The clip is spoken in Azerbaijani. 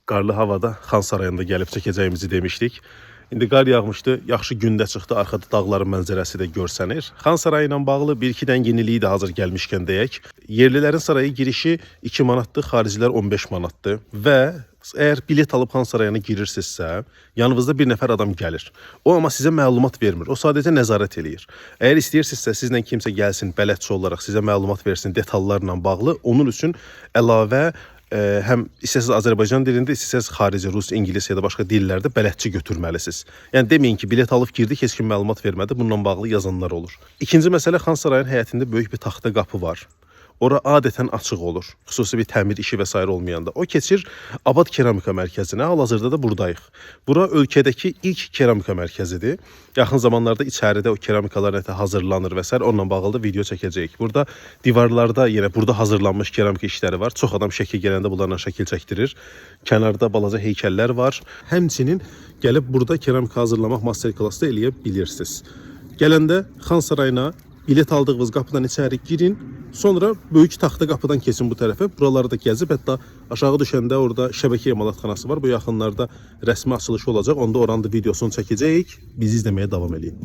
Qarlı havada Xan Sarayında gəlib çəkəcəyimizi demişdik. İndi qar yağmışdı, yaxşı gündə çıxdı, arxada dağların mənzərəsi də görsənir. Xan Sarayı ilə bağlı bir-iki dən yeniliyi də hazır gəlmişkən deyək. Yerlilərin saraya girişi 2 manatdır, xaricilər 15 manatdır və əgər bilet alıb Xan Sarayına girirsinizsə, yanınızda bir nəfər adam gəlir. O amma sizə məlumat vermir, o sadəcə nəzarət eləyir. Əgər istəyirsinizsə, sizlə kimsə gəlsin, bələdçi olaraq sizə məlumat versin detallarla bağlı, onun üçün əlavə həm istəsəz Azərbaycan dilində, istəsəz xarici, rus, ingilis ya da başqa dillərdə bələdçi götürməlisiniz. Yəni deməyin ki, bilet alıb girdik, heç kim məlumat vermədi, bununla bağlı yazanlar olur. İkinci məsələ, Xan Sarayının həyətində böyük bir taxta qapı var. Ora adətən açıq olur. Xüsusi bir təmir işi və s. olmayanda. O keçir Abad Keramika Mərkəzinə. Hal-hazırda da buradayıq. Bura ölkədəki ilk keramika mərkəzidir. Yaxın zamanlarda içəridə o keramikalar nətə hazırlanır və s. onunla bağlı da video çəkəcəyik. Burada divarlarda yenə burada hazırlanmış keramika işləri var. Çox adam şəkil gələndə bunlarla şəkil çəkdirir. Kənarda balaca heykəllər var. Həmçinin gəlib burada keramika hazırlamaq master-klassı da eləyə bilirsiniz. Gələndə Xan Sarayına bilet aldığınız qapıdan içəri girin, sonra böyük taxta qapıdan keçin bu tərəfə. Buraları da gəzib, hətta aşağı düşəndə orada şəbəkə emalatxanası var. Bu yaxınlarda rəsmi açılışı olacaq. Onda oranın da videosunu çəkəcəyik. Bizi izləməyə davam edin.